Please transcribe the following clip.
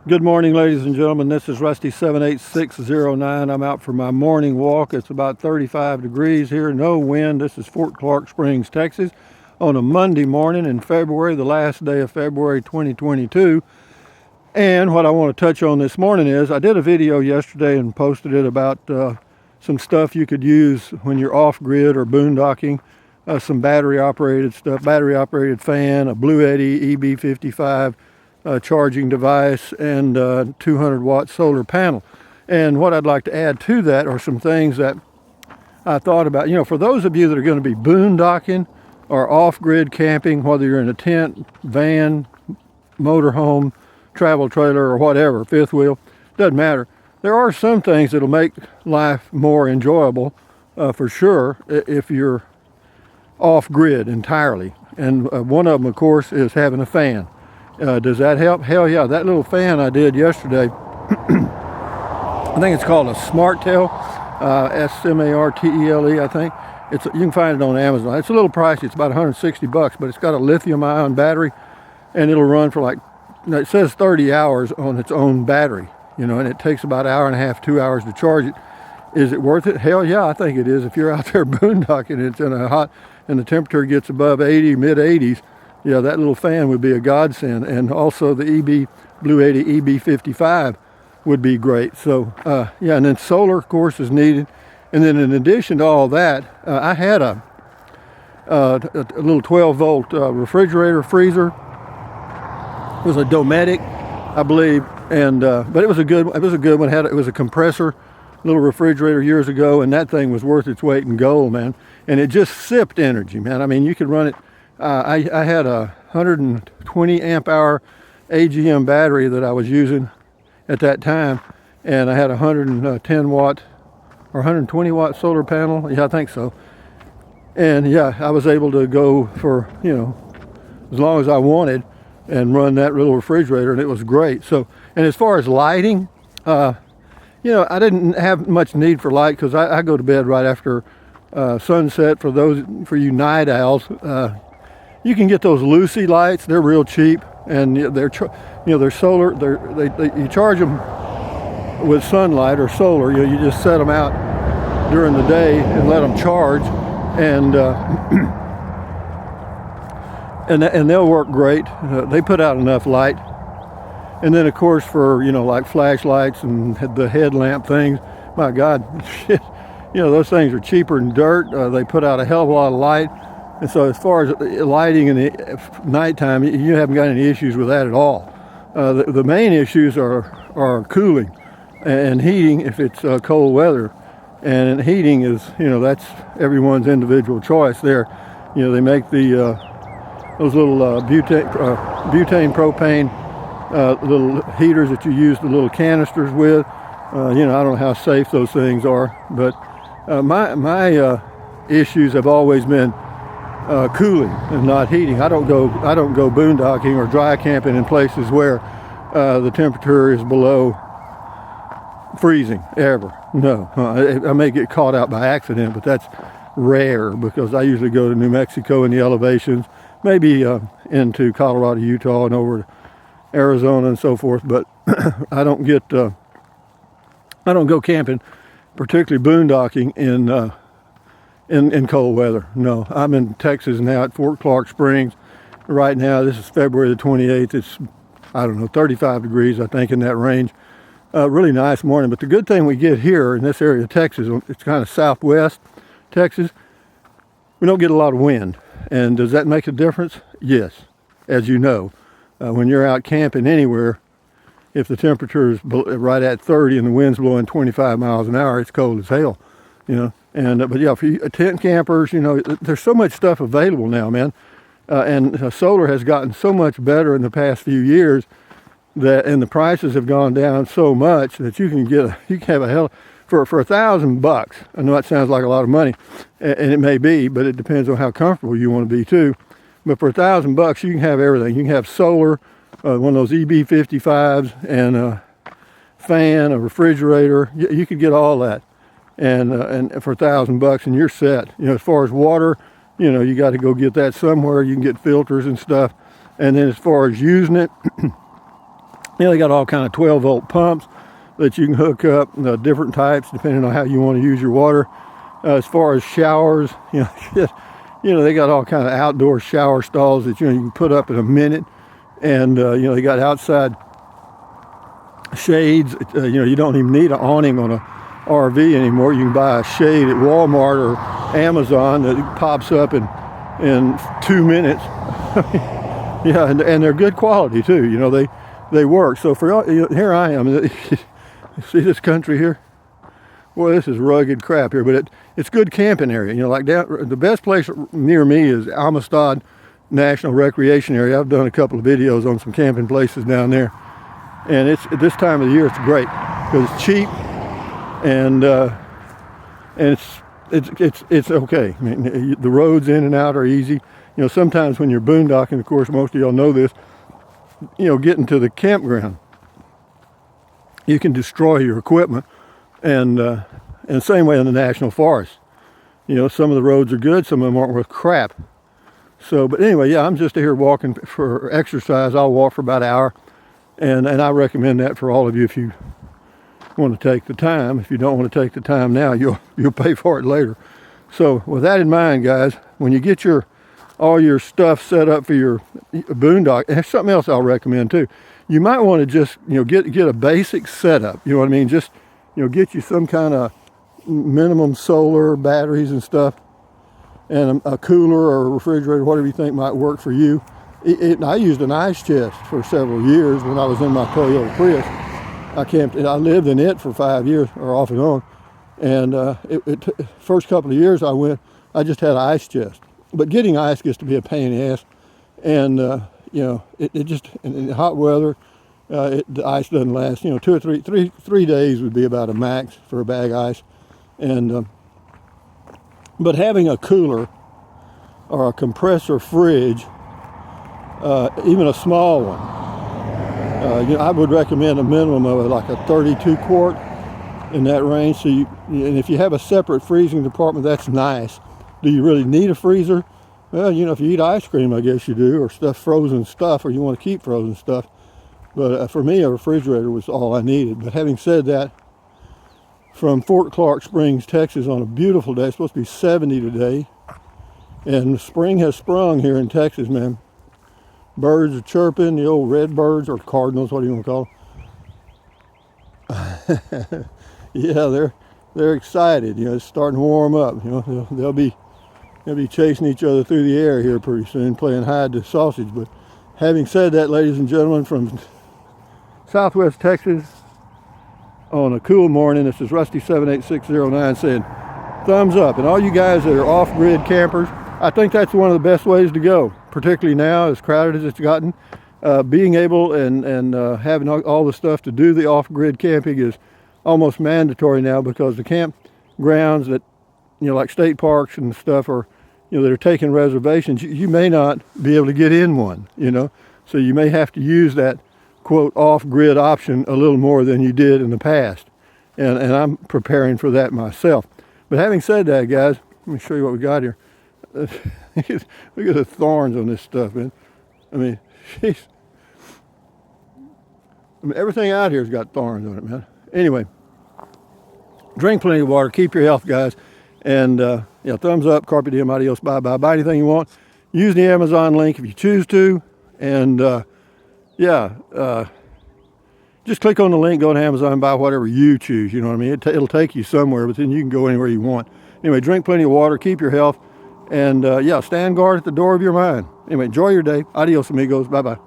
Good morning, ladies and gentlemen. This is Rusty 78609. I'm out for my morning walk. It's about 35 degrees here, no wind. This is Fort Clark Springs, Texas, on a Monday morning in February, the last day of February 2022. And what I want to touch on this morning is I did a video yesterday and posted it about some stuff you could use when you're off-grid or boondocking. Some battery-operated stuff, battery-operated fan, a Blue Eddy EB55 charging device, and 200-watt solar panel. And what I'd like to add to that are some things that I thought about. You know, for those of you that are going to be boondocking or off-grid camping, whether you're in a tent, van, motorhome, travel trailer, or whatever, fifth wheel, doesn't matter. There are some things that'll make life more enjoyable, for sure, if you're off-grid entirely. And one of them, of course, is having a fan. Does that help? Hell yeah. That little fan I did yesterday, I think it's called a SmartTel, SmartTele, I think. You can find it on Amazon. It's a little pricey. It's about 160 bucks, but it's got a lithium-ion battery, and it'll run for like, it says 30 hours on its own battery, you know, and it takes about an hour and a half, 2 hours to charge it. Is it worth it? Hell yeah, I think it is. If you're out there boondocking and it's in a hot, and the temperature gets above 80, mid 80s, yeah, that little fan would be a godsend. And also the Blue Eddy EB55 would be great. So yeah, and then solar, of course, is needed. And then in addition to all that, I had a little 12-volt refrigerator freezer. It was a Dometic, I believe, and but it was a good one. It was a compressor little refrigerator years ago, and that thing was worth its weight in gold, man. And it just sipped energy, man. I mean, you could run it. I had a 120 amp hour AGM battery that I was using at that time, and I had a 110 watt or 120 watt solar panel. Yeah, I think so. And yeah, I was able to go for, you know, as long as I wanted and run that little refrigerator, and it was great. So, and as far as lighting, you know, I didn't have much need for light because I go to bed right after sunset. For you night owls, you can get those Lucy lights. They're real cheap, and they're solar. You charge them with sunlight or solar. You just set them out during the day and let them charge, and and they'll work great. They put out enough light. And then, of course, for, you know, like flashlights and the headlamp things, my God, shit, you know, those things are cheaper than dirt. They put out a hell of a lot of light. And so as far as lighting in the nighttime, you haven't got any issues with that at all. The main issues are cooling and heating if it's cold weather. And heating is, you know, that's everyone's individual choice there. You know, they make those little butane, propane, little heaters that you use the little canisters with. You know, I don't know how safe those things are, but my issues have always been cooling and not heating. I don't go boondocking or dry camping in places where the temperature is below freezing ever. No, I may get caught out by accident, but that's rare because I usually go to New Mexico in the elevations, maybe into Colorado, Utah, and over to Arizona and so forth, but I don't go camping, particularly boondocking in cold weather. No, I'm in Texas now at Fort Clark Springs. Right now, this is February the 28th. It's, I don't know, 35 degrees, I think, in that range. Really nice morning, but the good thing we get here in this area of Texas, it's kind of southwest Texas, we don't get a lot of wind. And does that make a difference? Yes, as you know. When you're out camping anywhere, if the temperature is right at 30 and the wind's blowing 25 miles an hour, it's cold as hell, you know. And but yeah, for you, tent campers, you know, there's so much stuff available now, man. And solar has gotten so much better in the past few years and the prices have gone down so much that you can have a hell for $1,000. I know that sounds like a lot of money, and it may be, but it depends on how comfortable you want to be too. But for $1,000, you can have everything. You can have solar, one of those EB55s, and a fan, a refrigerator. You could get all that, and for $1,000, and you're set. You know, as far as water, you know, you got to go get that somewhere. You can get filters and stuff. And then as far as using it, They got all kind of 12-volt pumps that you can hook up, different types depending on how you want to use your water. As far as showers, they got all kind of outdoor shower stalls that you can put up in a minute, and they got outside shades. You don't even need an awning on a RV anymore. You can buy a shade at Walmart or Amazon that pops up in 2 minutes. Yeah, and they're good quality too. They work. So for all, here I am. See this country here? Well, this is rugged crap here, but it's good camping area. Like down, the best place near me is Amistad National Recreation Area. I've done a couple of videos on some camping places down there, and it's at this time of the year it's great because it's cheap and it's okay. I mean, the roads in and out are easy. Sometimes when you're boondocking, of course, most of y'all know this. Getting to the campground, you can destroy your equipment, and same way in the national forest. Some of the roads are good, some of them aren't worth crap. So, but anyway, yeah, I'm just here walking for exercise. I'll walk for about an hour, and I recommend that for all of you if you want to take the time. If you don't want to take the time now, you'll pay for it later. So, with that in mind, guys, when you get all your stuff set up for your boondock, and there's something else I'll recommend too. You might want to just get a basic setup. You know what I mean? Just get you some kind of minimum solar batteries and stuff, and a cooler or a refrigerator, whatever you think might work for you. I used an ice chest for several years when I was in my Toyota Prius. I lived in it for 5 years, or off and on. And first couple of years I just had an ice chest. But getting ice gets to be a pain in the ass. And, it just, in hot weather, the ice doesn't last. 2 or 3 days would be about a max for a bag of ice. And, but having a cooler or a compressor fridge, even a small one, I would recommend a minimum of like a 32 quart in that range. So and if you have a separate freezing department, that's nice. Do you really need a freezer? Well, if you eat ice cream, I guess you do, or frozen stuff, or you want to keep frozen stuff. But for me, a refrigerator was all I needed. But having said that, from Fort Clark Springs, Texas, on a beautiful day, it's supposed to be 70 today, and spring has sprung here in Texas, man. Birds are chirping, the old red birds, or cardinals, what do you want to call them? Yeah, they're excited. It's starting to warm up. They'll be chasing each other through the air here pretty soon, playing hide the sausage. But having said that, ladies and gentlemen, from Southwest Texas, on a cool morning, this is Rusty 78609 saying thumbs up. And all you guys that are off-grid campers, I think that's one of the best ways to go, particularly now as crowded as it's gotten. Being able and having all the stuff to do the off-grid camping is almost mandatory now, because the campgrounds that, like state parks and stuff are, that are taking reservations, you may not be able to get in one, so you may have to use that quote off-grid option a little more than you did in the past, and I'm preparing for that myself. But having said that, guys, let me show you what we got here. Look at the thorns on this stuff, man. I mean, everything out here's got thorns on it, man. Anyway, drink plenty of water, keep your health, guys, and thumbs up, carpe diem, adios, bye-bye. Buy anything you want. Use the Amazon link if you choose to, and just click on the link, go to Amazon, buy whatever you choose, you know what I mean? It'll take you somewhere, but then you can go anywhere you want. Anyway, drink plenty of water, keep your health, and stand guard at the door of your mind. Anyway, enjoy your day. Adios, amigos. Bye-bye.